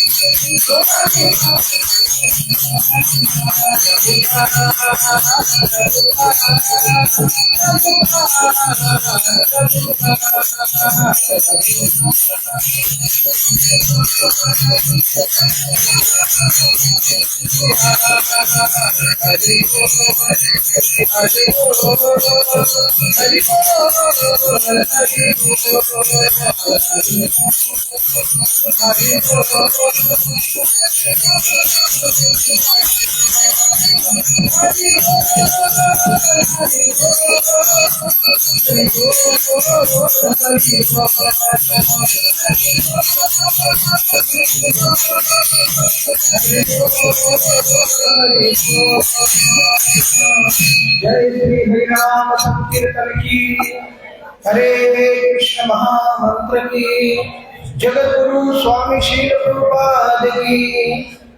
जय श्री हरिनाम संकीर्तन की, हरे कृष्ण महामंत्र की, जगत गुरु स्वामी श्री प्रभुपाद की,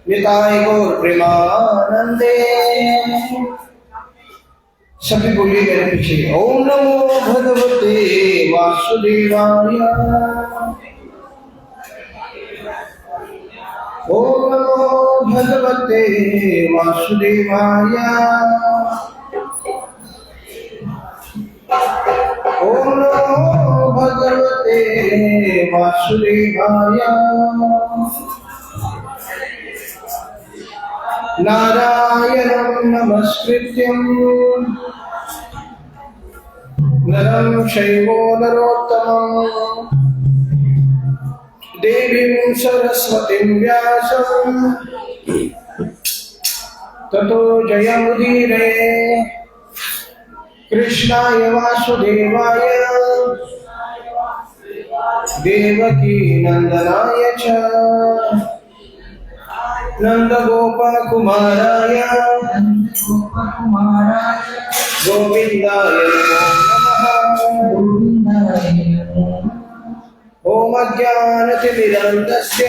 निताय गौर प्रेमानंदे। सभी बोलिए मेरे पीछे, ओम नमो भगवते वासुदेवाय, ओम नमो भगवते वासुदेवाय, ओम नमो भगवते वासुदेवाय। नारायणं नमस्कृत्यं नरं चैव नरोत्तमं, देवीं सरस्वतीं व्यासं ततो जयमुदीरये। कृष्णाय वासुदेवाय देवकी नंदनाय च नंदगोपकुमाराय गोविन्दाय नमः। ओम अज्ञानतिमिरान्धस्य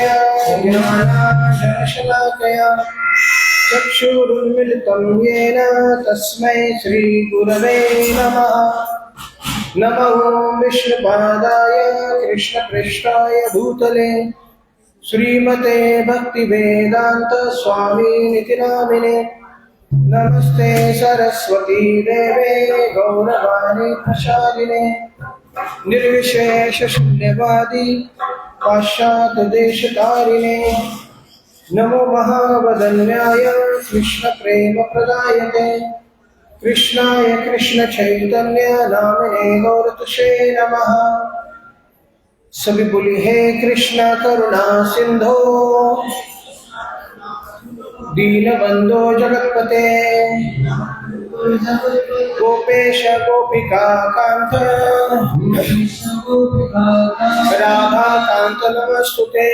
ज्ञानाञ्जनशलाकया चक्षुरुन्मिलितं येन तस्मै श्रीगुरवे नमः। नमो विष्णुपादाय कृष्णपृष्ठाय भूतले श्रीमते भक्तिवेदांत स्वामिनिति नामिने। नमस्ते सरस्वती देवे गौरवाणी प्रसादिने, निर्विशेष शून्यवादी पाश्चात्य देशतारिणे। नमो महावदन्याय कृष्ण प्रेम प्रदायते, कृष्णाय कृष्ण चैतन्य नामिने गौरतुषे नमः। सभी बोली, हे कृष्ण करुणा सिंधो दीनबंधो जगत्पते, गोपेश गोपिका कांत राधा कांत नमस्तुते।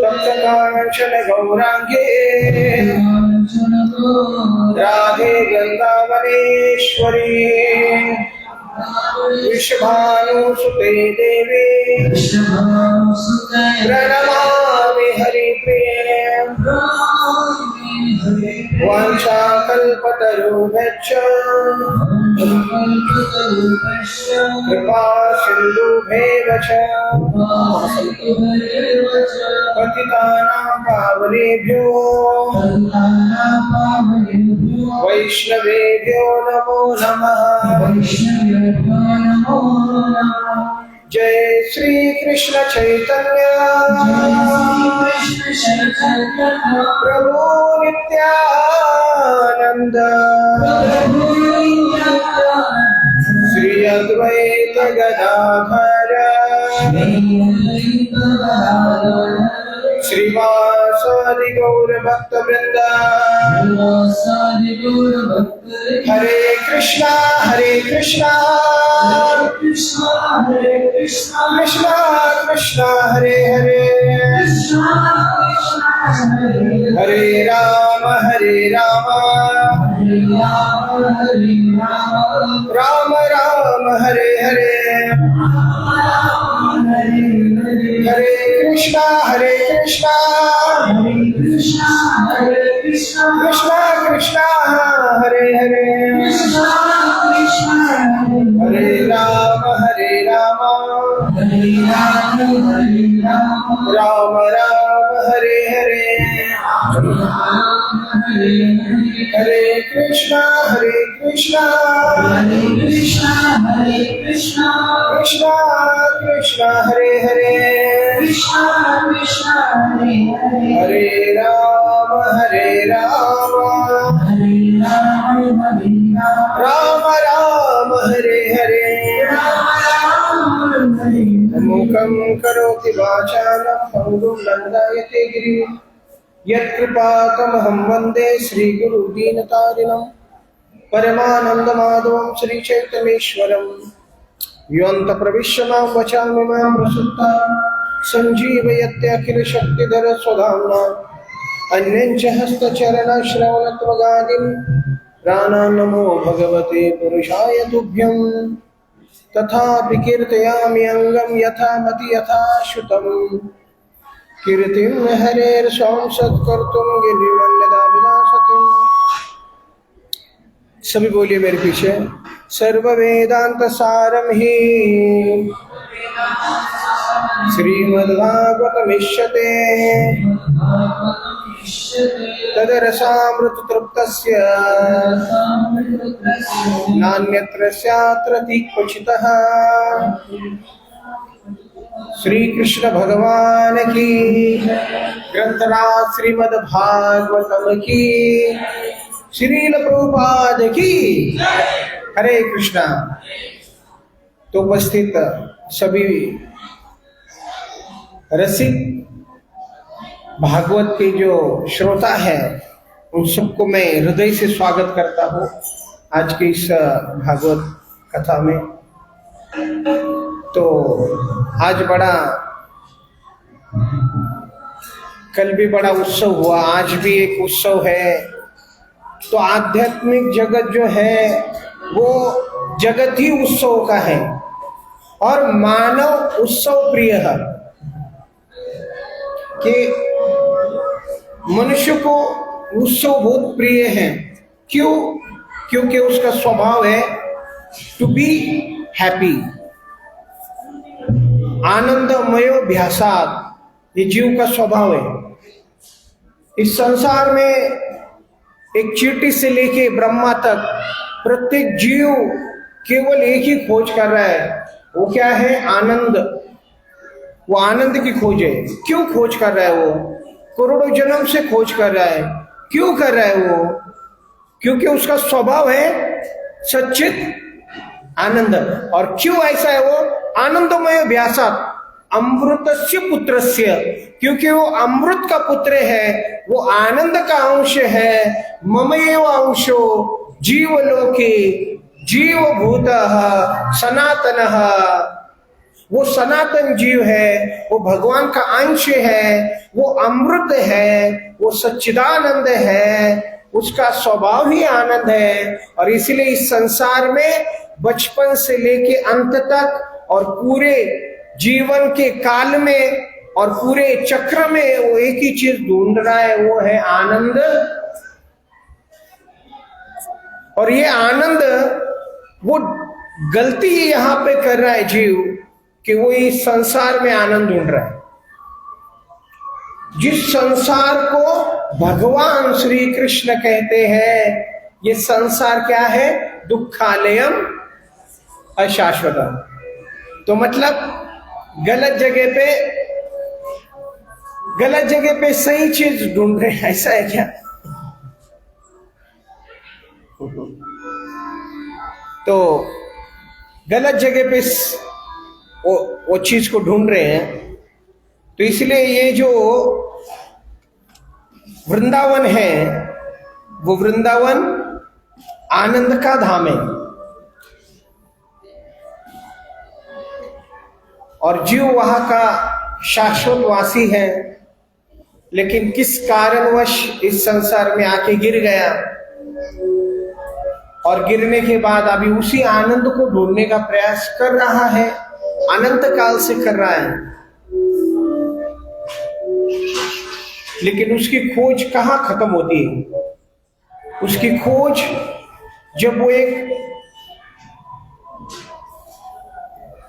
तप्त कांचन गौरांगे राधे वृंदावनेश्वरी, विश्वभानुसुते देवी प्रणमामि हरिप्रिये। वाञ्छाकल्पतरुभ्यश्च कृपा सिन्धुभ्येव च पतितानां पावनेभ्यो वैष्णवेभ्यो नमो नमः। जय श्री कृष्ण चैतन्य प्रभु नित्यानंद, श्री अद्वैत गदाधर श्रीवासादि गौर भक्त वृंद। हरे कृष्णा कृष्णा कृष्णा कृष्णा हरे हरे, हरे राम राम राम हरे हरे। हरे कृष्णा कृष्णा कृष्णा हरे हरे, हरे राम राम राम हरे हरे हरे कृष्णा कृष्णा कृष्णा कृष्णा हरे हरे हरे राम राम राम हरे हरे मूकं करोति वाचालं पङ्गुं लङ्घयते गिरिं यत्कृपातमहं वन्दे श्रीगुरुदीनतारिणं परमानन्दमाधवं श्रीचैतन्येश्वरं योऽन्तप्रविश्य मां वचाम्यमां प्रसुप्ता सञ्जीवयत्यखिलशक्तिधर स्वधाम्ना अन्यं च हस्तचरणश्रवणत्वगादीन् प्राणान् नमो भगवते पुरुषाय तुभ्यं तथापि कीर्तयामि अङ्गं यथा मति यथा श्रुतं कीर्तिं हरेर्षां सत्कर्तुं गिरिमन्यदा विनाशतिम्। सभी बोलिए मेरे पीछे। सर्व वेदांत सारम ही श्रीमद्भागवतमिष्यते तदरसामृत तृप्तस्य नान्यत्र स्यात्र क्वचितः। श्री कृष्ण भगवान की ग्रंथराज श्रीमद्भागवतम की श्रील प्रभुपाद की हरे कृष्णा। तो उपस्थित सभी रसिक भागवत के जो श्रोता है उन सबको मैं हृदय से स्वागत करता हूँ आज की इस भागवत कथा में। तो आज कल भी बड़ा उत्सव हुआ, आज भी एक उत्सव है। तो आध्यात्मिक जगत जो है वो जगत ही उत्सव का है और मानव उत्सव प्रिय है कि मनुष्य को उत्सव बहुत प्रिय है। क्यों? क्योंकि उसका स्वभाव है टू बी हैप्पी। आनंदमयो भ्यासात, ये जीव का स्वभाव है। इस संसार में एक चींटी से लेके ब्रह्मा तक प्रत्येक जीव केवल एक ही खोज कर रहा है, वो क्या है? आनंद। वो आनंद की खोज है। क्यों खोज कर रहा है? वो करोड़ों जन्म से खोज कर रहा है। क्यों कर रहा है वो? क्योंकि उसका स्वभाव है सच्चित आनंद। और क्यों ऐसा है? वो आनंदमय व्यासात अमृतस्य पुत्रस्य, क्योंकि वो अमृत का पुत्र है, वो आनंद का अंश है। ममएव अंशो जीवलोके जीवभूतः सनातनः, वो सनातन जीव है, वो भगवान का अंश है, वो अमृत है, वो सच्चिदानंद है, उसका स्वभाव ही आनंद है। और इसलिए इस संसार में बचपन से लेके अंत तक और पूरे जीवन के काल में और पूरे चक्र में वो एक ही चीज ढूंढ रहा है, वो है आनंद। और ये आनंद, वो गलती यहां पे कर रहा है जीव कि वो इस संसार में आनंद ढूंढ रहा है। जिस संसार को भगवान श्री कृष्ण कहते हैं, ये संसार क्या है? दुखालयम अशाश्वतम। तो मतलब गलत जगह पे सही चीज ढूंढ रहे हैं, ऐसा है क्या? तो गलत जगह पे वो चीज को ढूंढ रहे हैं। तो इसलिए ये जो वृंदावन है, वो वृंदावन आनंद का धाम है। और जीव वहां का शाश्वत वासी है, लेकिन किस कारणवश इस संसार में आके गिर गया और गिरने के बाद अभी उसी आनंद को ढूंढने का प्रयास कर रहा है, अनंत काल से कर रहा है। लेकिन उसकी खोज कहाँ खत्म होती है? उसकी खोज जब वो एक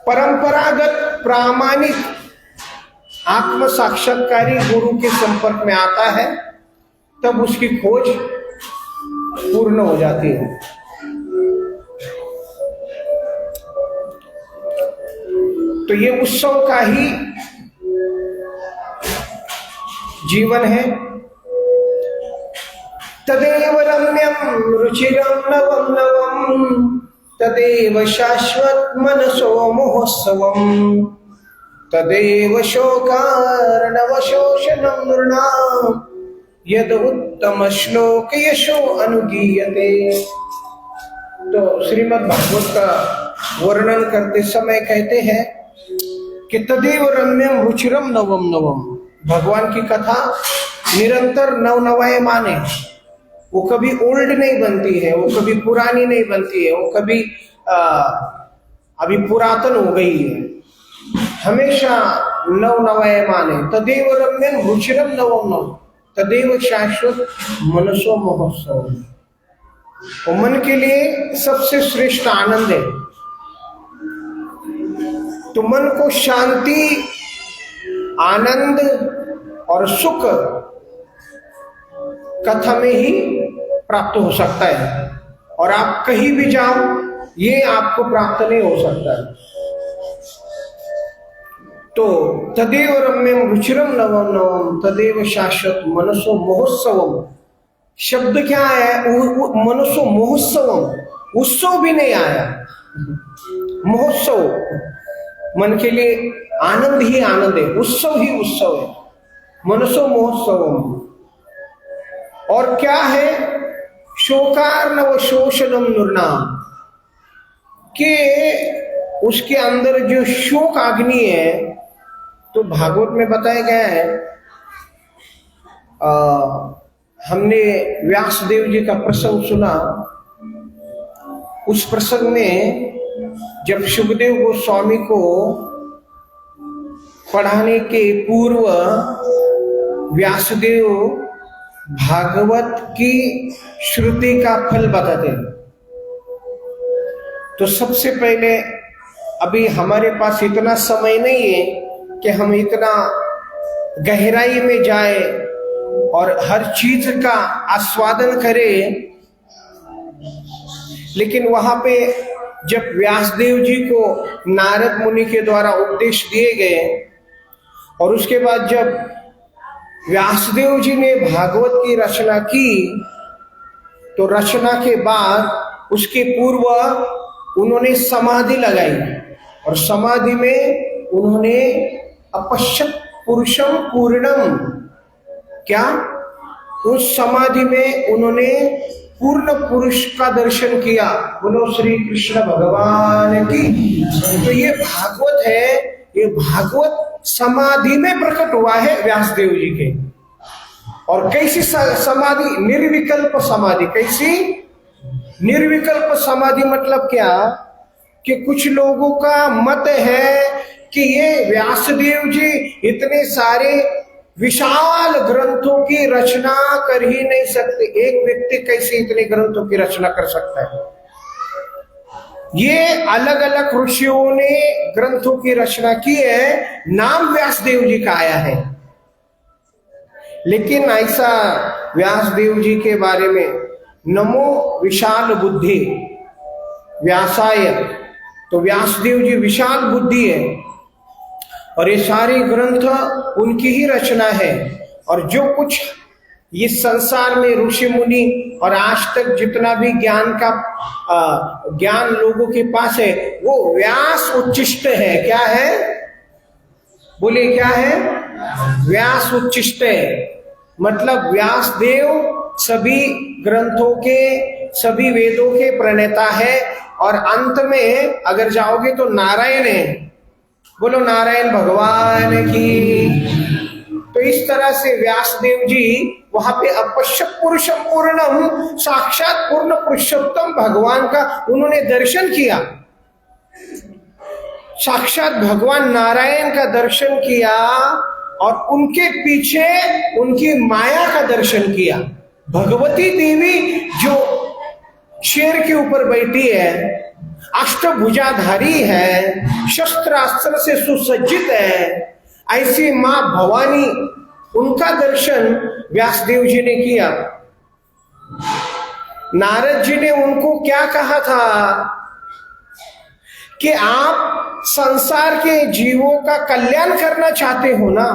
परंपरागत प्रामाणिक आत्म साक्षात्कारी गुरु के संपर्क में आता है, तब उसकी खोज पूर्ण हो जाती है। तो ये उत्सव का ही जीवन है। तदेव रम्यम रुचिरम नवम नवम तदेव शाश्वत मनसो महोत्सवम तदेव शोकार्णवशोषणं नृणां यद उत्तम श्लोक यशो अनुगीयते। तो श्रीमद् भागवत का वर्णन करते समय कहते हैं कि तदेव रम्यम रुचिरम नवम नवम, भगवान की कथा निरंतर नवनवाए माने, वो कभी ओल्ड नहीं बनती है, वो कभी पुरानी नहीं बनती है, वो कभी अभी पुरातन हो गई है, हमेशा नवनवाए माने। तदेव रम्यम रुचिरम नवम नवम तदेव शाश्वत मनसो महोत्सव। वो मन के लिए सबसे श्रेष्ठ आनंद है। तो मन को शांति, आनंद और सुख कथा में ही प्राप्त हो सकता है, और आप कहीं भी जाओ ये आपको प्राप्त नहीं हो सकता है। तो तदेव रम्यम रुचिरम नवम नवम तदेव शाश्वत मनसो महोत्सवम। शब्द क्या है? मनसो महोत्सवम, उत्सव भी नहीं आया, महोत्सव, मन के लिए आनंद ही आनंद है, उत्सव ही उत्सव है, मनसो महोत्सवम। और क्या है? शोकार्णव शोषणम नृणाम, के उसके अंदर जो शोक अग्नि है, तो भागवत में बताया गया है, हमने व्यासदेव जी का प्रसंग सुना। उस प्रसंग में जब सुखदेव गोस्वामी को पढ़ाने के पूर्व व्यासदेव भागवत की श्रुति का फल बताते हैं, तो सबसे पहले, अभी हमारे पास इतना समय नहीं है कि हम इतना गहराई में जाए और हर चीज का आस्वादन करें, लेकिन वहां पे जब व्यासदेव जी को नारद मुनि के द्वारा उपदेश दिए गए, और उसके बाद जब व्यासदेव जी ने भागवत की रचना की, तो रचना के बाद उसके पूर्व उन्होंने समाधि लगाई, और समाधि में उन्होंने अपश्यत पुरुषम पूर्णम, क्या? उस समाधि में उन्होंने पूर्ण पुरुष का दर्शन किया। बोलो श्री कृष्ण भगवान की। तो ये भागवत है, ये भागवत समाधि में प्रकट हुआ है व्यासदेव जी के। और कैसी समाधि? निर्विकल्प समाधि। कैसी? निर्विकल्प समाधि मतलब क्या? कि कुछ लोगों का मत है कि ये व्यासदेव जी इतने सारे विशाल ग्रंथों की रचना कर ही नहीं सकते। एक व्यक्ति कैसे इतने ग्रंथों की रचना कर सकता है? ये अलग अलग ऋषियों ने ग्रंथों की रचना की है, नाम व्यासदेव जी का आया है, लेकिन ऐसा व्यासदेव जी के बारे में नमो विशाल बुद्धि व्यासाय, तो व्यासदेव जी विशाल बुद्धि है, और ये सारे ग्रंथ उनकी ही रचना है। और जो कुछ इस संसार में ऋषि मुनि और आज तक जितना भी ज्ञान लोगों के पास है, वो व्यास उच्चिष्ट है। क्या है? बोले क्या है? व्यास उच्चिष्ट है। मतलब व्यासदेव सभी ग्रंथों के, सभी वेदों के प्रणेता है, और अंत में अगर जाओगे तो नारायण है। बोलो नारायण भगवान की। तो इस तरह से व्यासदेव जी वहां पे अपश्यत पुरुषम पूर्णम, साक्षात पूर्ण पुरुषोत्तम भगवान का उन्होंने दर्शन किया, साक्षात भगवान नारायण का दर्शन किया, और उनके पीछे उनकी माया का दर्शन किया। भगवती देवी जो शेर के ऊपर बैठी है, अष्टभुजाधारी है, शस्त्र अस्त्र से सुसज्जित है, ऐसी मां भवानी, उनका दर्शन व्यासदेव जी ने किया। नारद जी ने उनको क्या कहा था कि आप संसार के जीवों का कल्याण करना चाहते हो ना,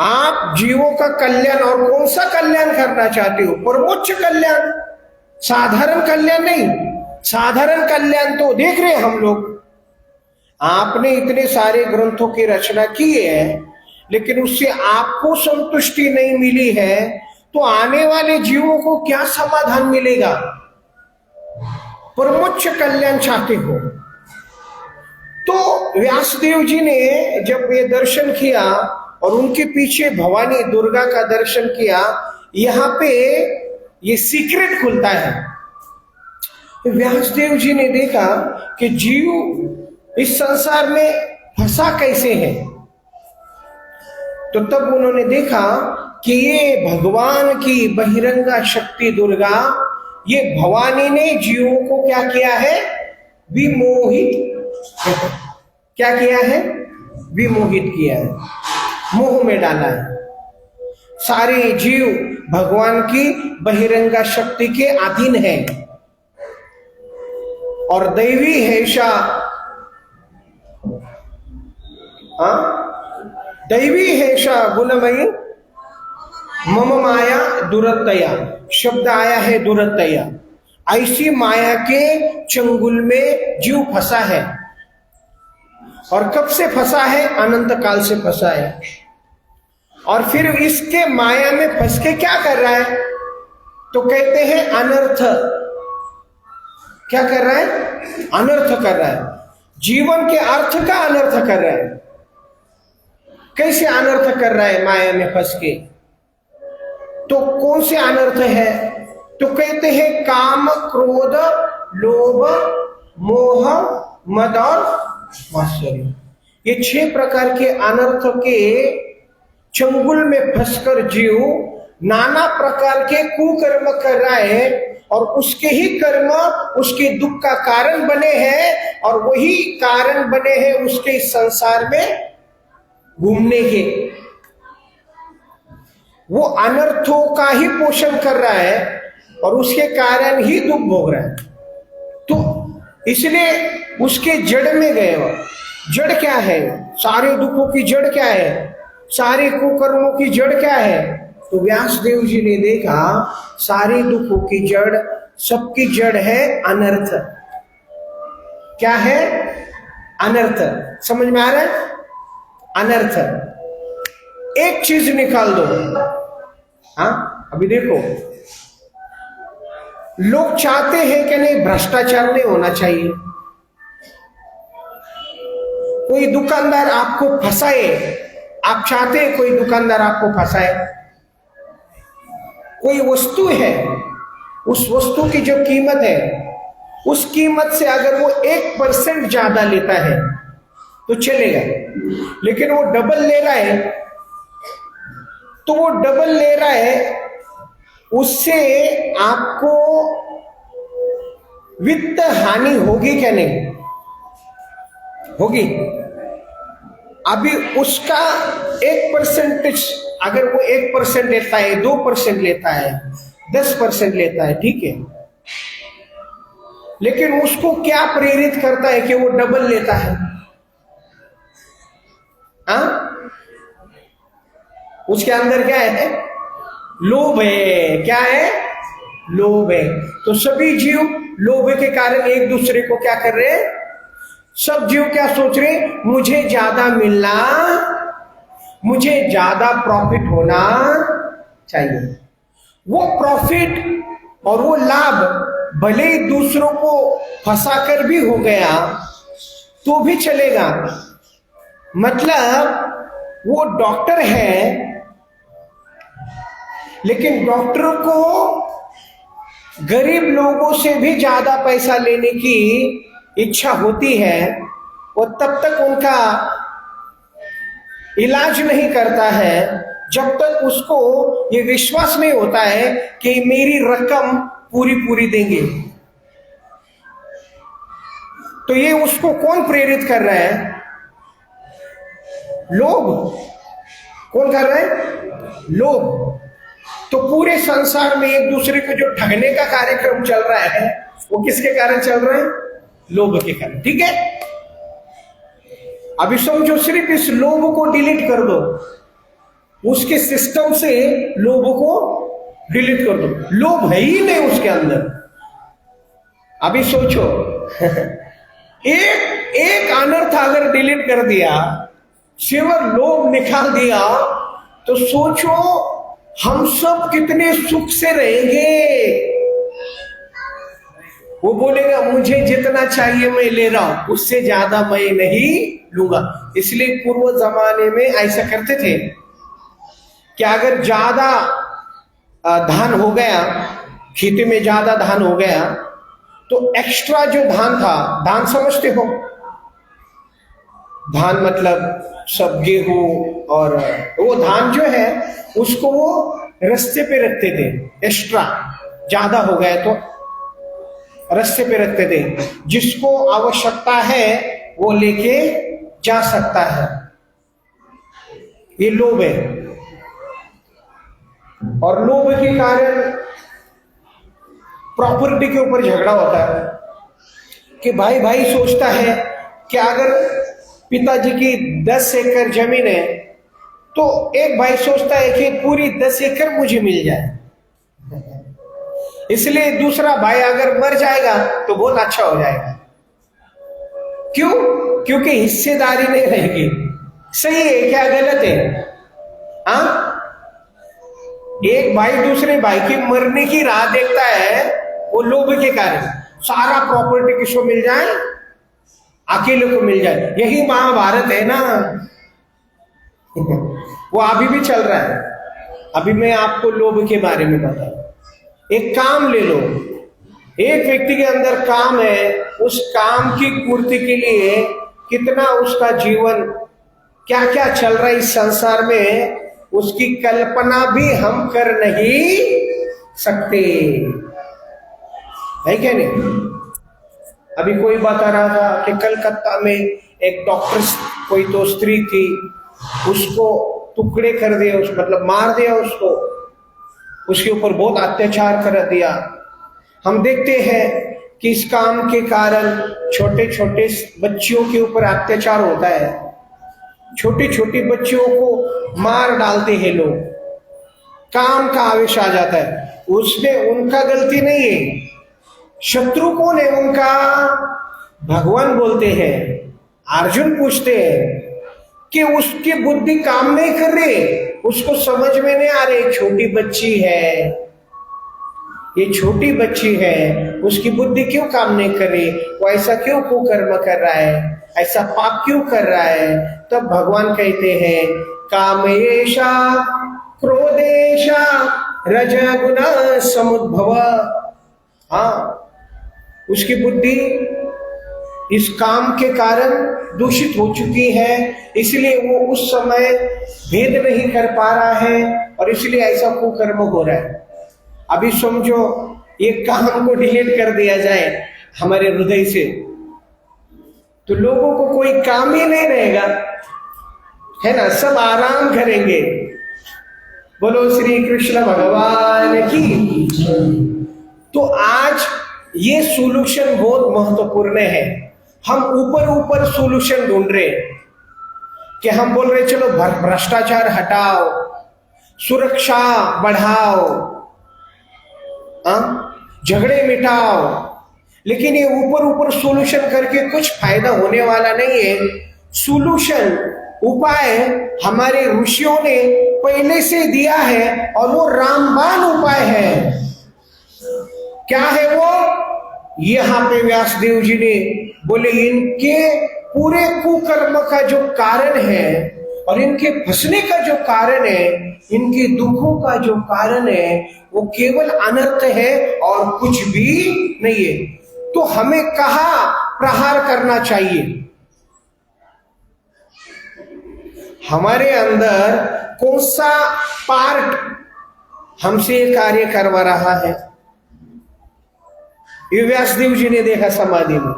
आप जीवों का कल्याण, और कौन सा कल्याण करना चाहते हो? परमोच्च कल्याण, साधारण कल्याण नहीं। साधारण कल्याण तो देख रहे हम लोग, आपने इतने सारे ग्रंथों की रचना की है, लेकिन उससे आपको संतुष्टि नहीं मिली है, तो आने वाले जीवों को क्या समाधान मिलेगा? परमोच्च कल्याण चाहते हो। तो व्यासदेव जी ने जब ये दर्शन किया और उनके पीछे भवानी दुर्गा का दर्शन किया, यहां पे ये सीक्रेट खुलता है। व्यासदेव जी ने देखा कि जीव इस संसार में फंसा कैसे है। तो तब उन्होंने देखा कि ये भगवान की बहिरंगा शक्ति दुर्गा, ये भवानी ने जीवों को क्या किया है? विमोहित। क्या किया है? विमोहित किया है, मोह में डाला है। सारे जीव भगवान की बहिरंगा शक्ति के अधीन है, और दैवी हेषा, दैवी हेषा गुणमयी मम माया दुरतया, शब्द आया है दुरतया। ऐसी माया के चंगुल में जीव फंसा है, और कब से फंसा है? अनंत काल से फंसा है। और फिर इसके माया में फंस के क्या कर रहा है? तो कहते हैं अनर्थ। क्या कर रहा है? अनर्थ कर रहा है। जीवन के अर्थ का अनर्थ कर रहा है। कैसे अनर्थ कर रहा है? माया में फंस के। तो कौन से अनर्थ है? तो कहते हैं काम, क्रोध, लोभ, मोह, मद और मात्सर्य। ये 6 प्रकार के अनर्थ के चंगुल में फंसकर जीव नाना प्रकार के कुकर्म कर रहा है, और उसके ही कर्म उसके दुख का कारण बने हैं, और वही कारण बने हैं उसके संसार में घूमने के। वो अनर्थों का ही पोषण कर रहा है, और उसके कारण ही दुख भोग रहा है। तो इसलिए उसके जड़ में गए। वो जड़ क्या है? सारे दुखों की जड़ क्या है? सारे कुकर्मों की जड़ क्या है? तो व्यासदेव जी ने देखा सारे दुखों की जड़, सबकी जड़ है अनर्थ। क्या है? अनर्थ। समझ में आ रहा है? अनर्थ। एक चीज निकाल दो। अभी देखो, लोग चाहते हैं कि नहीं भ्रष्टाचार नहीं होना चाहिए। कोई दुकानदार आपको फंसाए, आप चाहते हैं कोई दुकानदार आपको फंसाए। कोई वस्तु है, उस वस्तु की जो कीमत है, उस कीमत से अगर वो 1% ज्यादा लेता है तो चलेगा, लेकिन वो डबल ले रहा है, तो वो डबल ले रहा है, उससे आपको वित्त हानि होगी क्या? नहीं होगी। अभी उसका 1%, अगर वो 1% लेता है, 2% लेता है, 10% लेता है, ठीक है, लेकिन उसको क्या प्रेरित करता है कि वो डबल लेता है? उसके अंदर क्या है? लोभ है। क्या है? लोभ है। तो सभी जीव लोभ के कारण एक दूसरे को क्या कर रहे हैं? सब जीव क्या सोच रहे? मुझे ज्यादा मिलना, मुझे ज्यादा प्रॉफिट होना चाहिए। वो प्रॉफिट और वो लाभ भले ही दूसरों को फंसाकर भी हो गया तो भी चलेगा। मतलब वो डॉक्टर है, लेकिन डॉक्टर को गरीब लोगों से भी ज्यादा पैसा लेने की इच्छा होती है, वो तब तक उनका इलाज नहीं करता है जब तक उसको ये विश्वास नहीं होता है कि मेरी रकम पूरी पूरी देंगे। तो ये उसको कौन प्रेरित कर रहा है? लोभ। कौन कर रहा है? लोभ। तो पूरे संसार में एक दूसरे को जो ठगने का कार्यक्रम चल रहा है वो किसके कारण चल रहा है? लोभ के कारण। ठीक है, अभी समझो, सिर्फ इस लोभ को डिलीट कर दो, उसके सिस्टम से लोभ को डिलीट कर दो, लोभ है ही नहीं उसके अंदर। अभी सोचो एक अनर्थ अगर डिलीट कर दिया, सिर्फ लोभ निकाल दिया, तो सोचो हम सब कितने सुख से रहेंगे। वो बोलेगा मुझे जितना चाहिए मैं ले रहा हूं, उससे ज्यादा मैं नहीं लूंगा। इसलिए पूर्व जमाने में ऐसा करते थे कि अगर ज्यादा धान हो गया, खेती में ज्यादा धान हो गया, तो एक्स्ट्रा जो धान था, धान समझते हो, धान मतलब सब गेहूं, और वो धान जो है उसको वो रस्ते पे रखते थे। एक्स्ट्रा ज्यादा हो गया तो रस्ते पे रखते थे, जिसको आवश्यकता है वो लेके जा सकता है। ये लोभ है, और लोभ के कारण प्रॉपर्टी के ऊपर झगड़ा होता है कि भाई भाई सोचता है कि अगर पिताजी की 10 एकड़ जमीन है तो एक भाई सोचता है कि पूरी 10 एकड़ मुझे मिल जाए, इसलिए दूसरा भाई अगर मर जाएगा तो बहुत अच्छा हो जाएगा। क्यों? क्योंकि हिस्सेदारी नहीं रहेगी। सही है क्या गलत है? हाँ, एक भाई दूसरे भाई के मरने की राह देखता है, वो लोभ के कारण। सारा प्रॉपर्टी किसको मिल जाए? अकेले को मिल जाए। यही महाभारत है ना वो अभी भी चल रहा है। अभी मैं आपको लोभ के बारे में बता रहा हूं। एक काम ले लो, एक व्यक्ति के अंदर काम है, उस काम की पूर्ति के लिए कितना उसका जीवन, क्या क्या चल रहा है इस संसार में, उसकी कल्पना भी हम कर नहीं सकते, है क्या नहीं? अभी कोई बता रहा था कि कलकत्ता में एक डॉक्टर, कोई तो स्त्री थी, उसको टुकड़े कर दिया, मतलब मार दिया उसको, उसके ऊपर बहुत अत्याचार कर दिया। हम देखते हैं कि इस काम के कारण छोटे छोटे बच्चियों के ऊपर अत्याचार होता है, छोटी छोटी बच्चियों को मार डालते हैं लोग, काम का आवेश आ जाता है। उसमें उनका गलती नहीं है। शत्रु कौन है उनका? भगवान बोलते हैं। अर्जुन पूछते हैं कि उसकी बुद्धि काम नहीं कर रही, उसको समझ में नहीं आ रही, छोटी बच्ची है, ये छोटी बच्ची है, उसकी बुद्धि क्यों काम नहीं कर रही, वो ऐसा क्यों कुकर्म कर रहा है, ऐसा पाप क्यों कर रहा है? तब भगवान कहते हैं कामेशा क्रोधेशा रजगुण समुद्भव। हाँ, उसकी बुद्धि इस काम के कारण दूषित हो चुकी है, इसलिए वो उस समय भेद नहीं कर पा रहा है, और इसलिए ऐसा कुकर्म हो रहा है। अभी समझो ये काम को डिलीट कर दिया जाए हमारे हृदय से, तो लोगों को कोई काम ही नहीं रहेगा, है ना? सब आराम करेंगे। बोलो श्री कृष्ण भगवान की। तो आज ये सॉल्यूशन बहुत महत्वपूर्ण है। हम ऊपर ऊपर सॉल्यूशन ढूंढ रहे कि हम बोल रहे चलो भ्रष्टाचार हटाओ, सुरक्षा बढ़ाओ, झगड़े मिटाओ, लेकिन ये ऊपर ऊपर सॉल्यूशन करके कुछ फायदा होने वाला नहीं है। सॉल्यूशन, उपाय हमारे ऋषियों ने पहले से दिया है, और वो रामबाण उपाय है। क्या है वो? यहां पे व्यासदेव जी ने बोले इनके पूरे कुकर्म का जो कारण है, और इनके फंसने का जो कारण है, इनके दुखों का जो कारण है, वो केवल अनर्थ है और कुछ भी नहीं है। तो हमें कहाँ प्रहार करना चाहिए? हमारे अंदर कौन सा पार्ट हमसे कार्य करवा रहा है? ये व्यासदेव जी ने देखा समाधि में,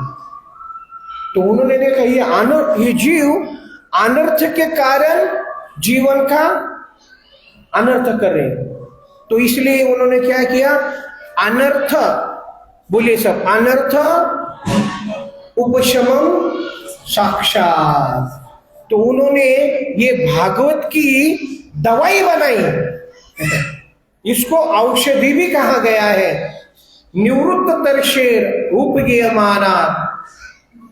तो उन्होंने देखा ये जीव अनर्थ के कारण जीवन का अनर्थ कर रहे हैं। तो इसलिए उन्होंने क्या किया, अनर्थ, बोलिए सब, अनर्थ उपशमन साक्षात। तो उन्होंने ये भागवत की दवाई बनाई, इसको औषधि भी कहा गया है। निवृत्त तरशेर उपगीयमाना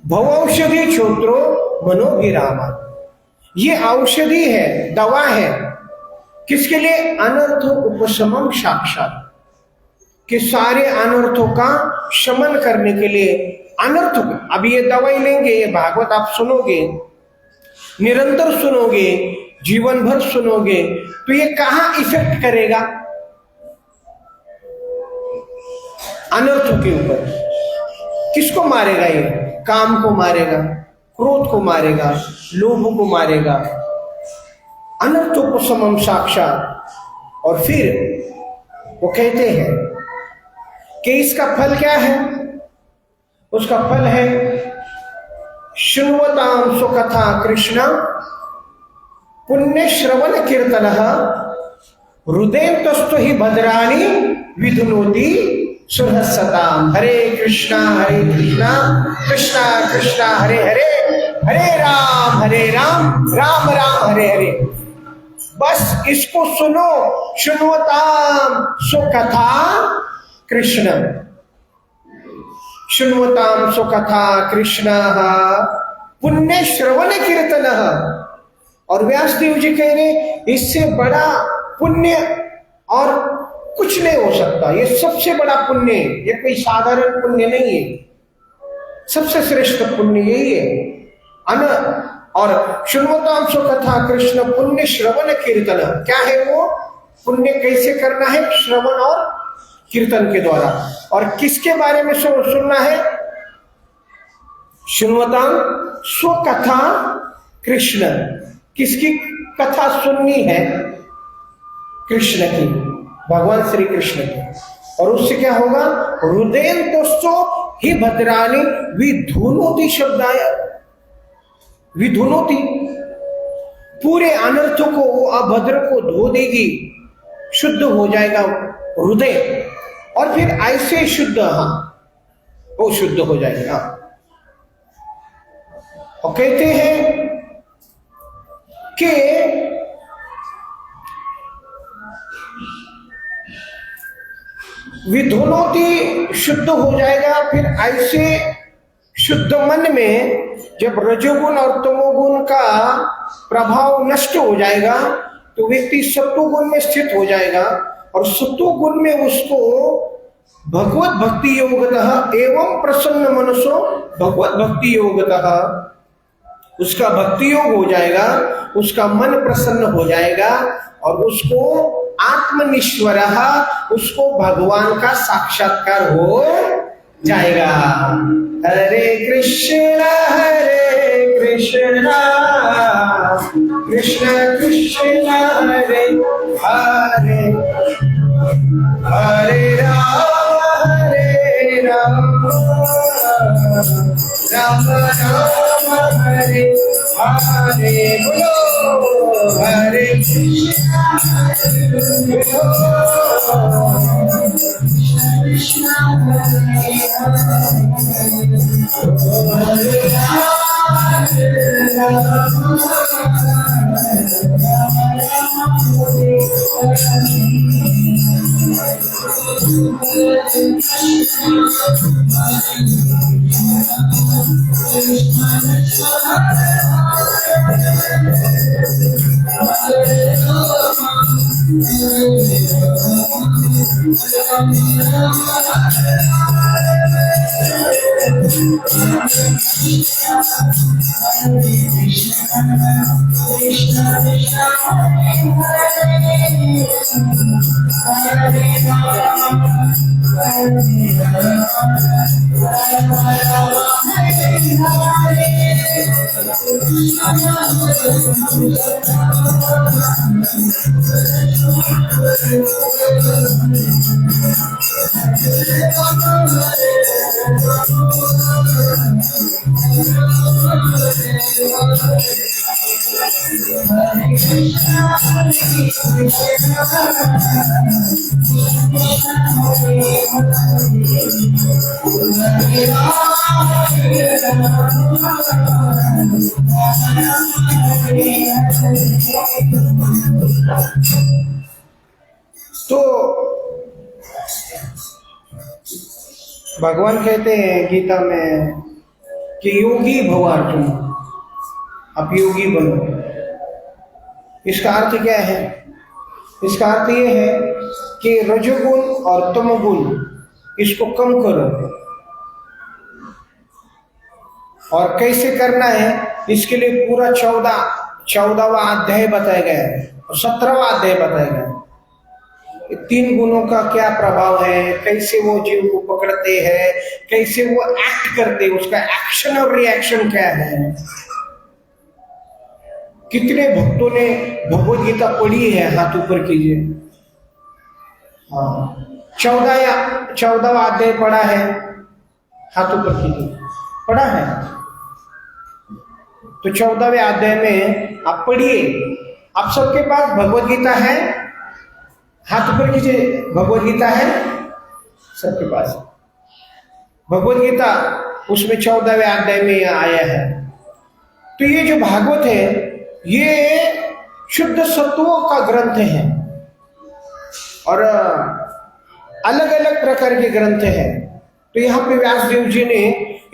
भवौषधि छोत्रो मनोभिरामा। ये औषधि है, दवा है, किसके लिए? अनर्थ उपशमन साक्षात, कि सारे अनर्थों का शमन करने के लिए। अनर्थ, अब ये दवाई लेंगे, ये भागवत आप सुनोगे, निरंतर सुनोगे, जीवन भर सुनोगे, तो ये कहां इफेक्ट करेगा? अनर्थों के ऊपर। किसको मारेगा ये? काम को मारेगा, क्रोध को मारेगा, लोभ को मारेगा, अनर्थोपशमम साक्षात। और फिर वो कहते हैं कि इसका फल क्या है? उसका फल है शृण्वतां सुकथा कृष्ण पुण्य श्रवण कीर्तन हृदयन्तस्तु हि भद्राणि विधुनोति सुरहसताम। हरे कृष्णा कृष्णा कृष्णा हरे हरे, हरे राम राम राम हरे हरे। बस इसको सुनो, शृण्वताम सुकथा कृष्ण, शृण्वताम सुकथा कृष्ण पुण्य श्रवण कीर्तन। और व्यासदेव जी कह रहे इससे बड़ा पुण्य और कुछ नहीं हो सकता, ये सबसे बड़ा पुण्य, ये कोई साधारण पुण्य नहीं है, सबसे श्रेष्ठ पुण्य यही है। और शृण्वताम सुकथा कृष्ण पुण्य श्रवण कीर्तन, क्या है वो पुण्य? कैसे करना है? श्रवण और कीर्तन के द्वारा। और किसके बारे में सुनना है? शृण्वताम स्वकथा कृष्ण, किसकी कथा सुननी है? कृष्ण की, भगवान श्री कृष्ण की। और उससे क्या होगा? हृदयन्तस्तु हि भद्राणि विधुनोति शब्द आया, विधुनोति, पूरे अनर्थों को, वो अभद्र को धो देगी, शुद्ध हो जाएगा हृदय। और फिर ऐसे शुद्ध, हाँ, वो शुद्ध हो जाएगा। और कहते हैं कि विधुनोति, शुद्ध हो जाएगा। फिर ऐसे शुद्ध मन में जब रजोगुण और तमोगुण का प्रभाव नष्ट हो जाएगा तो व्यक्ति सत्वगुण में स्थित हो जाएगा। और सत्वगुण में उसको भगवत भक्ति योगतः एवं प्रसन्न मनसो भगवत भक्ति योगतः, उसका भक्ति योग हो जाएगा, उसका मन प्रसन्न हो जाएगा और उसको आत्मनिश्वर, उसको भगवान का साक्षात्कार हो जाएगा। हरे कृष्ण कृष्ण कृष्ण हरे हरे, हरे राम राम राम हरे हरे। बोलो हरे कृष्ण तो भगवान कहते हैं गीता में कि योगी भव अर्जुन, आप योगी बनो। इसका अर्थ क्या है? इसका अर्थ ये है कि रजोगुण और तमोगुण इसको कम करो। और कैसे करना है इसके लिए पूरा 14वां अध्याय बताया गया है और 17वां अध्याय बताया गया है। 3 गुणों का क्या प्रभाव है, कैसे वो जीव को पकड़ते हैं, कैसे वो एक्ट करते हैं, उसका एक्शन और रिएक्शन क्या है। कितने भक्तों ने भगवद गीता पढ़ी है? हाथ ऊपर कीजिए। हाँ, 14वां अध्याय पढ़ा है? हाथ ऊपर कीजिए। पढ़ा है? तो 14वें अध्याय में आप पढ़िए। आप सबके पास भगवद गीता है? हाथ ऊपर कीजिए। भगवद गीता है सबके पास? भगवद गीता उसमें 14वें अध्याय में आया है। तो ये जो भागवत है ये शुद्ध सत्वों का ग्रंथ है और अलग अलग प्रकार के ग्रंथ है। तो यहाँ पे व्यासदेव जी ने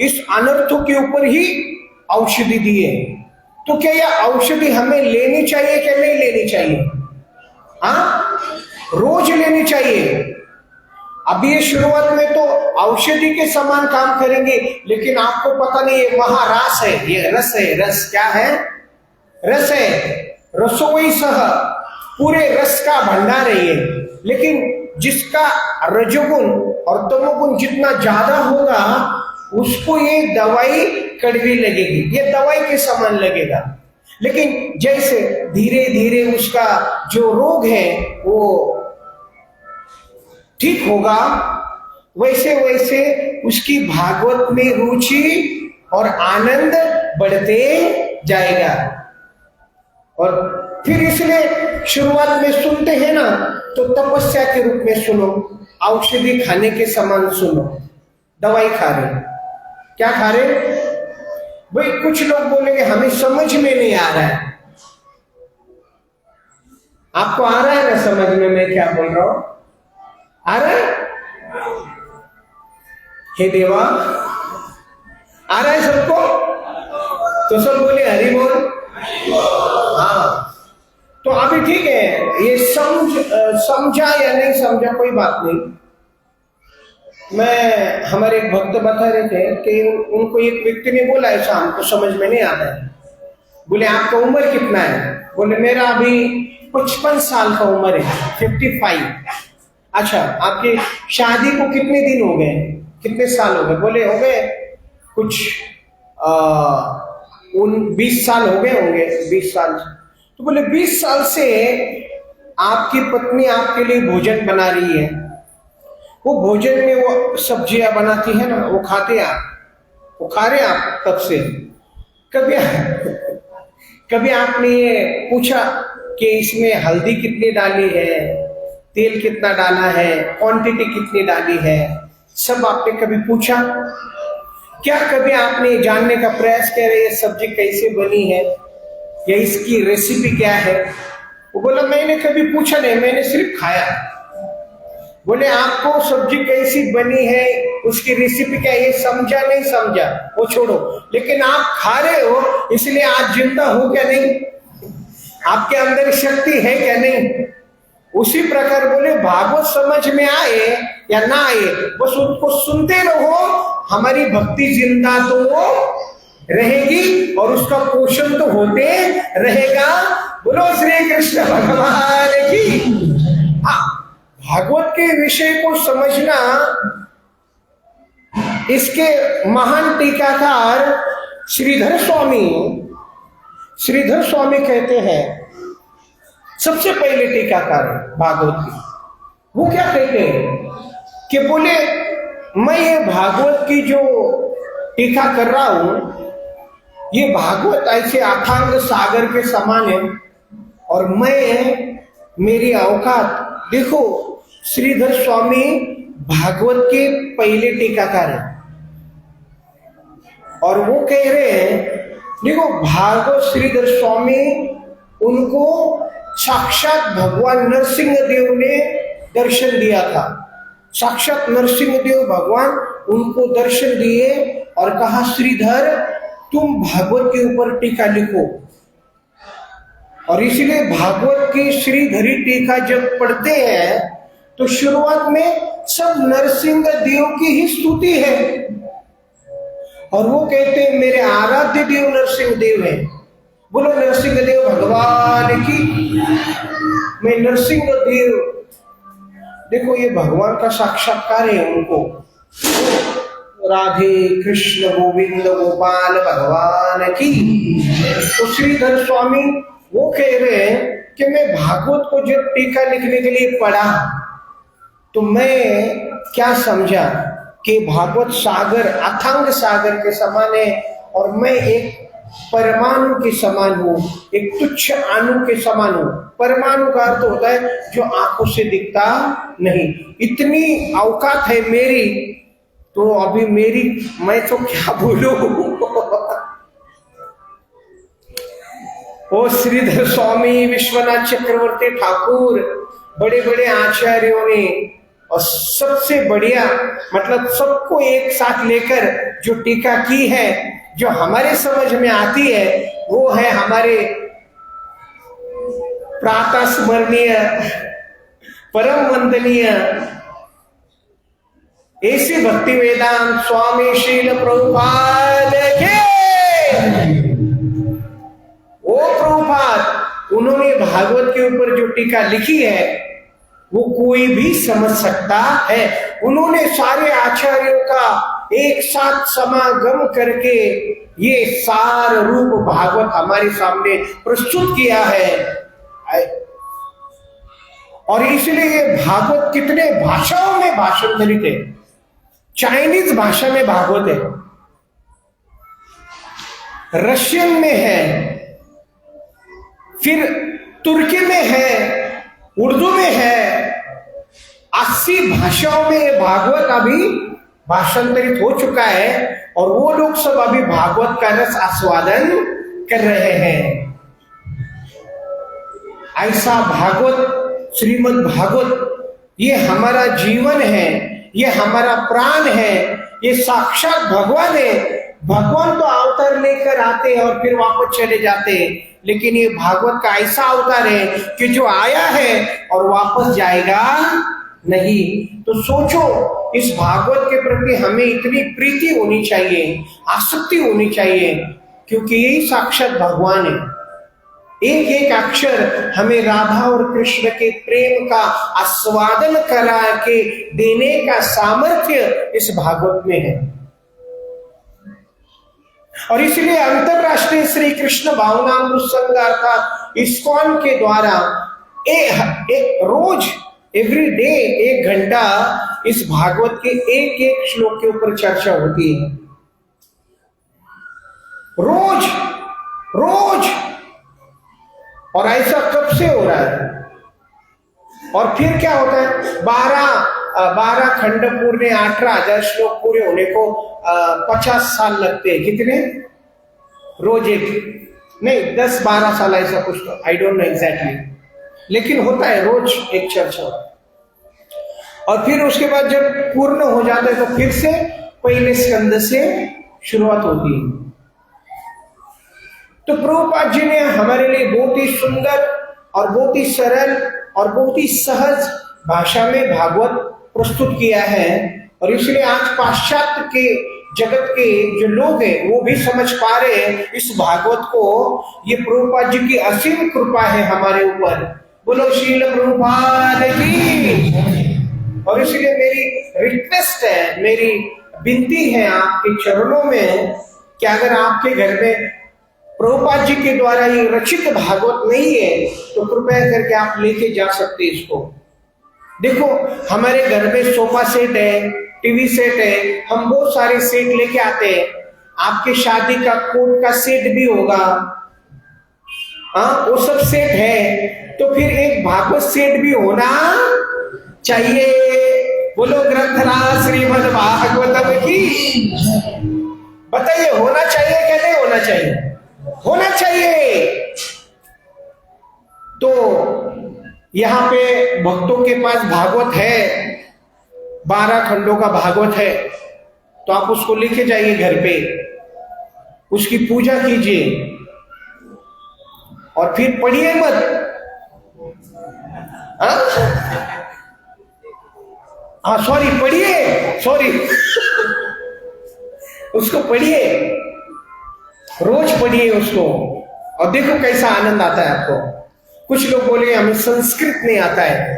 इस अनर्थों के ऊपर ही औषधि दी है। तो क्या यह औषधि हमें लेनी चाहिए क्या नहीं लेनी चाहिए? हाँ, रोज लेनी चाहिए। अभी ये शुरुआत में तो औषधि के समान काम करेंगे, लेकिन आपको पता नहीं ये महारास है, ये रस है। रस क्या है? रस है। रसोई सह, पूरे रस का भंडार है ये। लेकिन जिसका रजोगुण और तमोगुण जितना ज्यादा होगा उसको ये दवाई कड़वी लगेगी, ये दवाई के समान लगेगा। लेकिन जैसे धीरे धीरे उसका जो रोग है वो ठीक होगा, वैसे वैसे उसकी भागवत में रुचि और आनंद बढ़ते जाएगा। और फिर इसलिए शुरुआत में सुनते हैं ना तो तपस्या के रूप में सुनो, औषधि खाने के समान सुनो। दवाई खा रहे, क्या खा रहे भाई? कुछ लोग बोलेंगे हमें समझ में नहीं आ रहा है। आपको आ रहा है ना समझ में मैं क्या बोल रहा हूं? आ रहा है? हे देवा, आ रहा है सबको? तो सब बोले हरि बोल। हाँ, तो अभी ठीक है, ये समझा या नहीं समझा कोई बात नहीं। मैं हमारे एक भक्त बता रहे थे कि उनको एक व्यक्ति ने बोला ऐसा हमको समझ में नहीं आता है। बोले आपका उम्र कितना है? बोले मेरा अभी 55 साल का उम्र है, 55। अच्छा, आपकी शादी को कितने दिन हो गए, कितने साल हो गए? बोले हो गए कुछ 20 साल हो गए होंगे, 20 साल। तो बोले 20 साल से आपकी पत्नी आपके लिए भोजन बना रही है, वो भोजन में वो सब्जियां बनाती है ना, वो खाते आप, वो खा रहे आप तब से। कभी आपने ये पूछा कि इसमें हल्दी कितनी डाली है, तेल कितना डाला है, क्वांटिटी कितनी डाली है, सब आपने कभी पूछा क्या? कभी आपने जानने का प्रयास किया ये सब्जी कैसे बनी है या इसकी रेसिपी क्या है? वो बोला मैंने कभी पूछा नहीं, मैंने सिर्फ खाया। बोले आपको सब्जी कैसी बनी है, उसकी रेसिपी क्या है, ये समझा नहीं समझा वो छोड़ो, लेकिन आप खा रहे हो इसलिए आज जिंदा हो क्या नहीं? आपके अंदर शक्ति है क्या नहीं? उसी प्रकार बोले भागवत समझ में आए या ना आए, बस उनको सुनते रहो, हमारी भक्ति जिंदा तो वो रहेगी और उसका पोषण तो होते रहेगा। बोलो श्री कृष्ण भगवान की। भागवत के विषय को समझना, इसके महान टीकाकार श्रीधर स्वामी कहते हैं, सबसे पहले टीकाकार भागवत की। वो क्या कहते हैं कि बोले मैं ये भागवत की जो टीका कर रहा हूं ये भागवत ऐसे अथांग सागर के समान है, और मेरी औकात देखो। श्रीधर स्वामी भागवत के पहले टीकाकार है, और वो कह रहे हैं, देखो भागवत श्रीधर स्वामी उनको साक्षात भगवान नरसिंह देव ने दर्शन दिया था। साक्षात नरसिंह देव भगवान उनको दर्शन दिए और कहा, श्रीधर तुम भागवत के ऊपर टीका लिखो। और इसलिए भागवत की श्रीधरी टीका जब पढ़ते हैं तो शुरुआत में सब नरसिंह देव की ही स्तुति है, और वो कहते हैं मेरे आराध्य देव नरसिंह देव है। बोलो नरसिंह देव भगवान की। मैं नरसिंह देव, देखो ये भगवान का साक्षात्कार है उनको। राधे कृष्ण गोविंद गोपाल भगवान की। तो श्रीधर स्वामी वो कह रहे हैं कि मैं भागवत को जब टीका लिखने के लिए पढ़ा तो मैं क्या समझा कि भागवत सागर अथांग सागर के समान है, और मैं एक परमाणु के समान हूं, एक तुच्छ अणु के समान हूं। परमाणु का अर्थ होता है जो आंखों से दिखता नहीं। इतनी औकात है मेरी, तो अभी मैं तो क्या बोलूं। ओ श्रीधर स्वामी विश्वनाथ चक्रवर्ती ठाकुर, बड़े बड़े आचार्यों ने, और सबसे बढ़िया मतलब सबको एक साथ लेकर जो टीका की है, जो हमारे समझ में आती है, वो है हमारे प्रातः स्मरणीय परम वंदनीय ऐसे भक्ति वेदांत स्वामी श्रील प्रभुपाद के। वो प्रभुपाद उन्होंने भागवत के ऊपर जो टीका लिखी है वो कोई भी समझ सकता है। उन्होंने सारे आचार्यों का एक साथ समागम करके ये सार रूप भागवत हमारे सामने प्रस्तुत किया है। और इसलिए ये भागवत कितने भाषाओं में भाषांतरित है। चाइनीज भाषा में भागवत है, रशियन में है, फिर तुर्की में है, उर्दू में है। 80 भाषाओं में ये भागवत अभी भाषांतरित हो चुका है, और वो लोग सब अभी भागवत का रस आस्वादन कर रहे हैं। ऐसा भागवत, श्रीमद् भागवत, ये हमारा जीवन है, ये हमारा प्राण है, ये साक्षात भगवान है। भगवान तो अवतार लेकर आते हैं और फिर वापस चले जाते हैं, लेकिन ये भागवत का ऐसा अवतार है कि जो आया है और वापस जाएगा नहीं। तो सोचो, इस भागवत के प्रति हमें इतनी प्रीति होनी चाहिए, आसक्ति होनी चाहिए, क्योंकि यही साक्षात भगवान है। एक एक अक्षर हमें राधा और कृष्ण के प्रेम का आस्वादन करा के देने का सामर्थ्य इस भागवत में है। और इसलिए अंतरराष्ट्रीय श्री कृष्ण भावनामृत संघ अर्थात इस्कॉन के द्वारा रोज एवरी डे 1 घंटा इस भागवत के एक एक श्लोक के ऊपर चर्चा होती है। रोज रोज। और ऐसा कब से हो रहा है? और फिर क्या होता है, 12 खंड पूरे 18,000 श्लोक पूरे होने को 50 साल लगते हैं। कितने? रोज एक नहीं, 10-12 साल ऐसा कुछ, तो आई डोंट नो एग्जैक्टली, लेकिन होता है रोज एक चर्चा। और फिर उसके बाद जब पूर्ण हो जाता है तो फिर से पहले स्कंद से शुरुआत होती है। तो प्रभुपाद जी ने हमारे लिए बहुत ही सुंदर और बहुत ही सरल और बहुत ही सहज भाषा में भागवत प्रस्तुत किया है। और इसलिए आज पाश्चात्य के जगत के जो लोग हैं वो भी समझ पा रहे हैं इस भागवत को। ये प्रभुपाद जी की असीम कृपा है हमारे ऊपर। बोलो श्रील प्रभुपाद की। और इसलिए मेरी रिक्वेस्ट है, मेरी विनती है आपके चरणों में कि अगर आपके घर में प्रभुपाद जी के द्वारा ये रचित भागवत नहीं है तो कृपया करके आप लेके जा सकते इसको। देखो, हमारे घर में सोफा सेट है, टीवी सेट है, हम बहुत सारे सेट लेके आते हैं, आपके शादी का कोट का सेट भी होगा, हाँ वो सब सेट है, तो फिर एक भागवत सेट भी होना चाहिए। बोलो ग्रंथराज श्रीमद् भागवतम की। बताइए होना चाहिए क्या नहीं होना चाहिए? होना चाहिए। तो यहां पे भक्तों के पास भागवत है, 12 खंडों का भागवत है, तो आप उसको लेके जाइए घर पे, उसकी पूजा कीजिए और फिर पढ़िए मत। हाँ सॉरी, पढ़िए, सॉरी उसको पढ़िए, रोज पढ़िए उसको, और देखो कैसा आनंद आता है आपको। कुछ लोग बोले हमें संस्कृत नहीं आता है,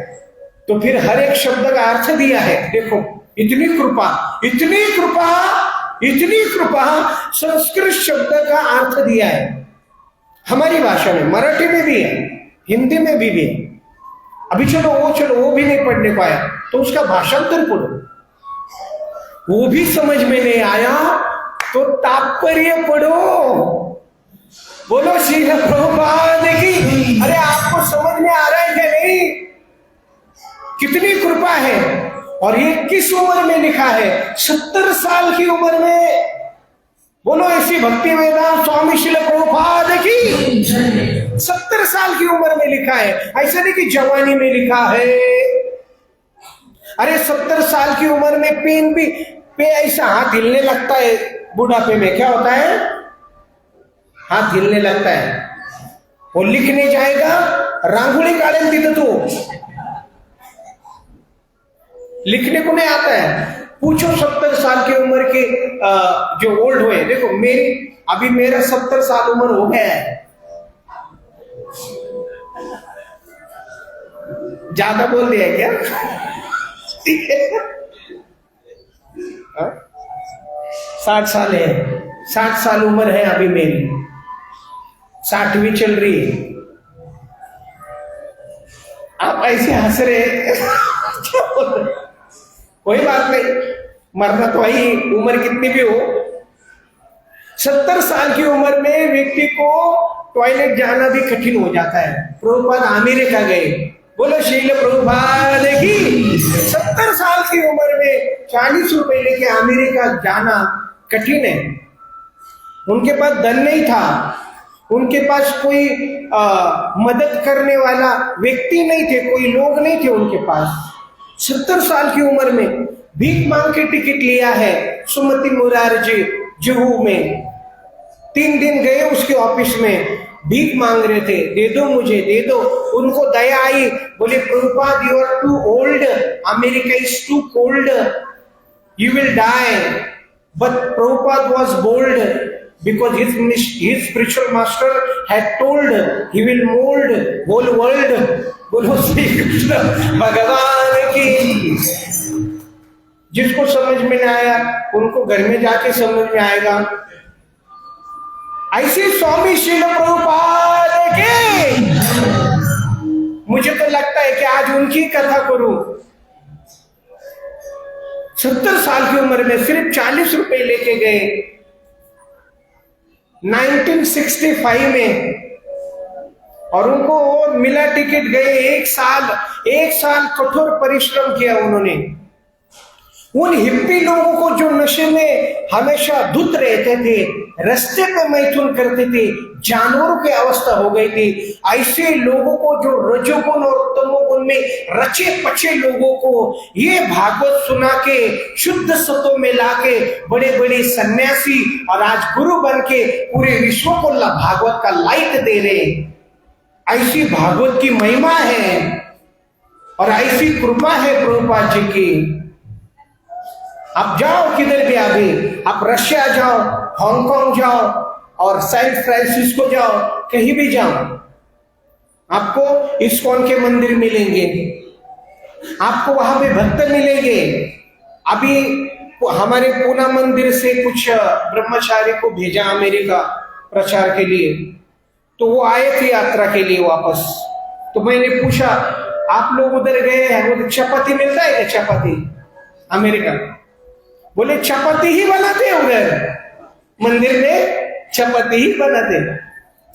तो फिर हर एक शब्द का अर्थ दिया है। देखो इतनी कृपा, इतनी कृपा, इतनी कृपा, संस्कृत शब्द का अर्थ दिया है हमारी भाषा में, मराठी में भी है, हिंदी में भी है। अभी चलो वो भी नहीं पढ़ने पाया, तो उसका भाषांतर पढ़ो, वो भी समझ में नहीं आया तो तात्पर्य पढ़ो। बोलो श्रील प्रभुपाद की। अरे आपको समझ में आ रहा है क्या नहीं? कितनी कृपा है। और ये किस उम्र में लिखा है? 70 साल की उम्र में। बोलो ऐसी भक्ति वेदांत स्वामी श्रील प्रभुपाद की। 70 साल की उम्र में लिखा है, ऐसा नहीं कि जवानी में लिखा है। अरे 70 साल की उम्र में पेन भी पे ऐसा हाथ हिलने लगता है। बुढ़ापे में क्या होता है? हाथ हिलने लगता है। वो लिखने जाएगा, रांगोली काढ़ेल तिथं तो लिखने को नहीं आता है। पूछो 70 साल की उम्र के जो ओल्ड हुए, देखो अभी मेरा 70 साल उम्र हो गया है। ज्यादा बोल दिया क्या? ठीक है, 60 साल है, 60 साल उम्र है अभी मेरी, 60वीं चल रही है। आप ऐसे हंस रहे कोई बात नहीं, मरना तो वही, उम्र कितनी भी हो। 70 साल की उम्र में व्यक्ति को टॉयलेट जाना भी कठिन हो जाता है। प्रभुपाद अमेरिका गए, बोलो श्रील प्रभुपाद की। 70 साल की उम्र में 40 रुपए लेके अमेरिका जाना कठिन है। उनके पास धन नहीं था, उनके पास कोई मदद करने वाला व्यक्ति नहीं थे, कोई लोग नहीं थे उनके पास। 70 साल की उम्र में भीख मांग के टिकट लिया है सुमति मुरारजी जुहू में। 3 दिन गए उसके ऑफिस में, भीख मांग रहे थे, दे दो मुझे, दे दो। उनको दया आई, बोले Prabhupada you are too old, America is too cold, you will die. But Prabhupada was bold because his spiritual master had told he will mold whole world. बोलो श्री कृष्ण भगवान की। जिसको समझ में नहीं आया उनको घर में जाके समझ में आएगा। ऐसे स्वामी श्रील प्रभुपाद के। मुझे तो लगता है कि आज उनकी कथा करूं। 70 साल की उम्र में सिर्फ 40 रुपए लेके गए 1965 में, और उनको मिला टिकट। गए 1 साल कठोर परिश्रम किया उन्होंने। उन हिप्पी लोगों को जो नशे में हमेशा धुत रहते थे, रास्ते पे मैथुन करते थे, जानवरों की अवस्था हो गई थी, ऐसे लोगों को, जो रजोगुण और तमोगुण में रचे पचे लोगों को ये भागवत सुना के शुद्ध सत्व में लाके बड़े बड़े सन्यासी और आज गुरु बन के पूरे विश्व को भागवत का लाइट दे रहे। ऐसी भागवत की महिमा है और ऐसी कृपा है प्रभुपाद जी की। आप जाओ किधर भी, अभी आप रशिया जाओ, हांगकांग जाओ और सैन फ्रांसिस्को जाओ, कहीं भी जाओ, आपको इस्कॉन के मंदिर मिलेंगे, आपको वहां पे भक्त मिलेंगे। अभी हमारे पूना मंदिर से कुछ ब्रह्मचारी को भेजा अमेरिका प्रचार के लिए, तो वो आए थे यात्रा के लिए वापस। तो मैंने पूछा आप लोग उधर गए हैं, वो चपाती मिलता है क्या? चपाती अमेरिका, बोले चपाती ही बनाते हैं उधर। मंदिर में चपाती ही बनाते,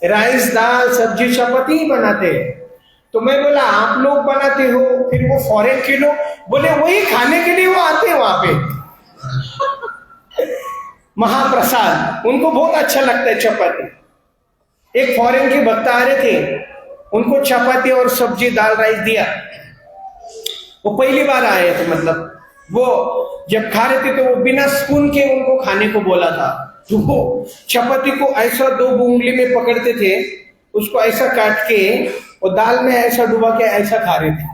राइस दाल सब्जी चपाती ही बनाते। तो मैं बोला आप लोग बनाते हो, फिर वो फॉरेन के लोग बोले वही खाने के लिए वो आते हैं वहां पे। महाप्रसाद उनको बहुत अच्छा लगता है चपाती। एक फॉरेन के भक्त आ रहे थे, उनको चपाती और सब्जी दाल राइस दिया। वो पहली बार आए थे, मतलब वो जब खा रहे थे तो वो बिना स्पून के उनको खाने को बोला था। तो वो चपाती को ऐसा 2 उंगली में पकड़ते थे, उसको ऐसा काट के और दाल में ऐसा डुबा के ऐसा खा रहे थे।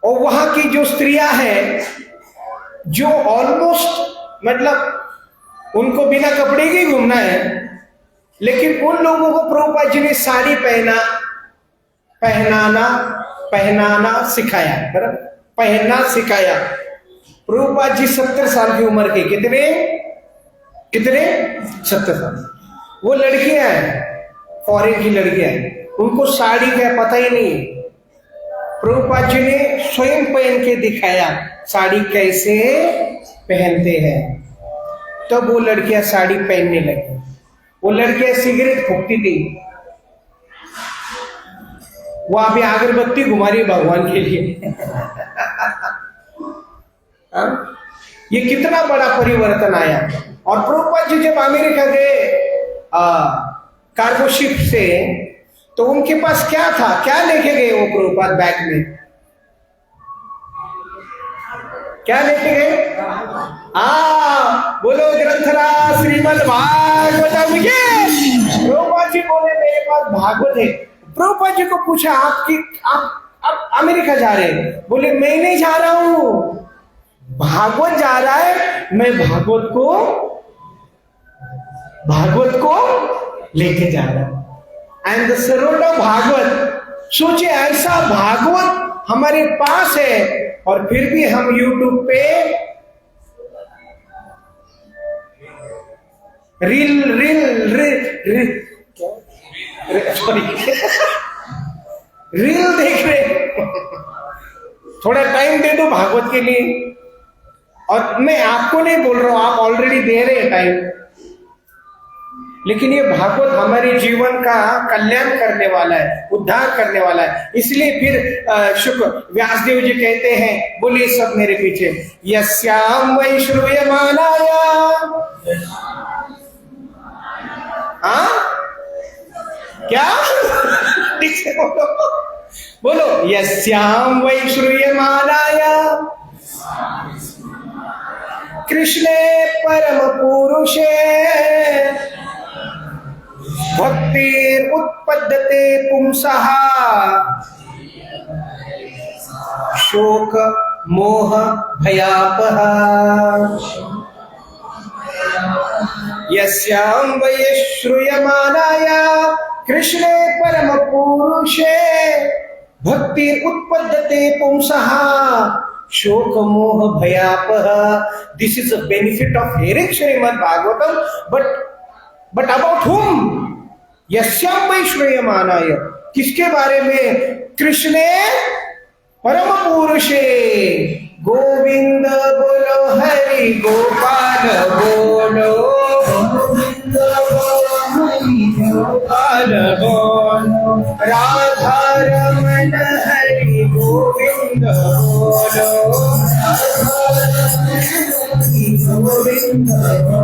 और वहां की जो स्त्रियां हैं जो ऑलमोस्ट मतलब उनको बिना कपड़े के घूमना है, लेकिन उन लोगों को प्रभुपाद जी ने साड़ी पहनाना सिखाया, बराबर पहनना सिखाया। प्रभुपाद जी 70 साल की उम्र के, कितने 70 साल। वो लड़कियां हैं, फॉरेन की लड़कियां हैं, उनको साड़ी का पता ही नहीं। प्रभुपाद जी ने स्वयं पहन के दिखाया साड़ी कैसे पहनते हैं। तब वो लड़कियां साड़ी पहनने लगी। वो लड़कियां सिगरेट फूकती थी, वो अभी अगरबत्ती घुमा रही भगवान के लिए। ये कितना बड़ा परिवर्तन आया। और प्रभुपाद जी जब अमेरिका गए कार्गो शिप से, तो उनके पास क्या था, क्या लेके गए वो प्रभुपाद बैग में, क्या लेके गए? बोलो ग्रंथराज श्रीमद् भागवतम के। प्रभुपाद जी बोले मेरे पास भागवत है। प्रभुपाद जी को पूछा आप अमेरिका जा रहे हैं? बोले मैं नहीं जा रहा हूं, भागवत जा रहा है, मैं भागवत को लेके जा रहा हूं। And the servant of Bhagavat. सोचे ऐसा भागवत हमारे पास है और फिर भी हम यूट्यूब पे रील देख रहे। थोड़ा टाइम दे दो भागवत के लिए। और मैं आपको नहीं बोल रहा हूं, आप ऑलरेडी दे रहे हैं टाइम, लेकिन ये भागवत हमारे जीवन का कल्याण करने वाला है, उद्धार करने वाला है। इसलिए फिर शुक्र व्यासदेव जी कहते हैं, बोलिए सब मेरे पीछे, यस्याम वै श्रूयमानाया। क्या ठीक से बोलो, यस्याम वै श्रूयमानाया कृष्णे परम पुरुषे भक्तिर उत्पद्यते पुंसः शोक मोह भयापः। यस्यां वै श्रूयमानाय कृष्णे परम पुरुषे भक्तिर उत्पद्यते पुंसः शोक मोह भयापः। This is a benefit of hearing Srimad Bhagavatam, but about whom? यस्याम वै श्रूयमानाय, किसके बारे में? कृष्णे परम पुरुषे। गोविंद बोलो, हरि गोपाल बोलो, गोविंद बोलो, हरि गोपाल बोलो, राधा रमण हरि गोविंद बोलो, गोविंद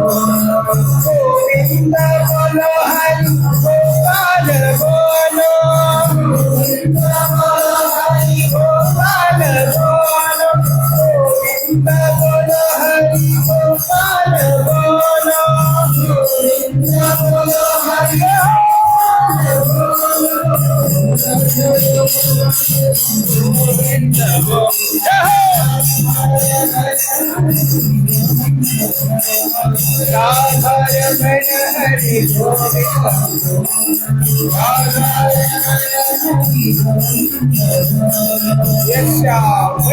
बोलो, गोविंद बोलो, हरि गोपाल बोलो, गोविंद बोलो, हरि गोपाल बोलो, गोविंद बोलो, हरि गोपाल बोलो, गोविंद बोलो, हरि गोविंद बोलो। राधा रमण हरि गोविंद, राधा रमण हरि गोविंद। यस्याम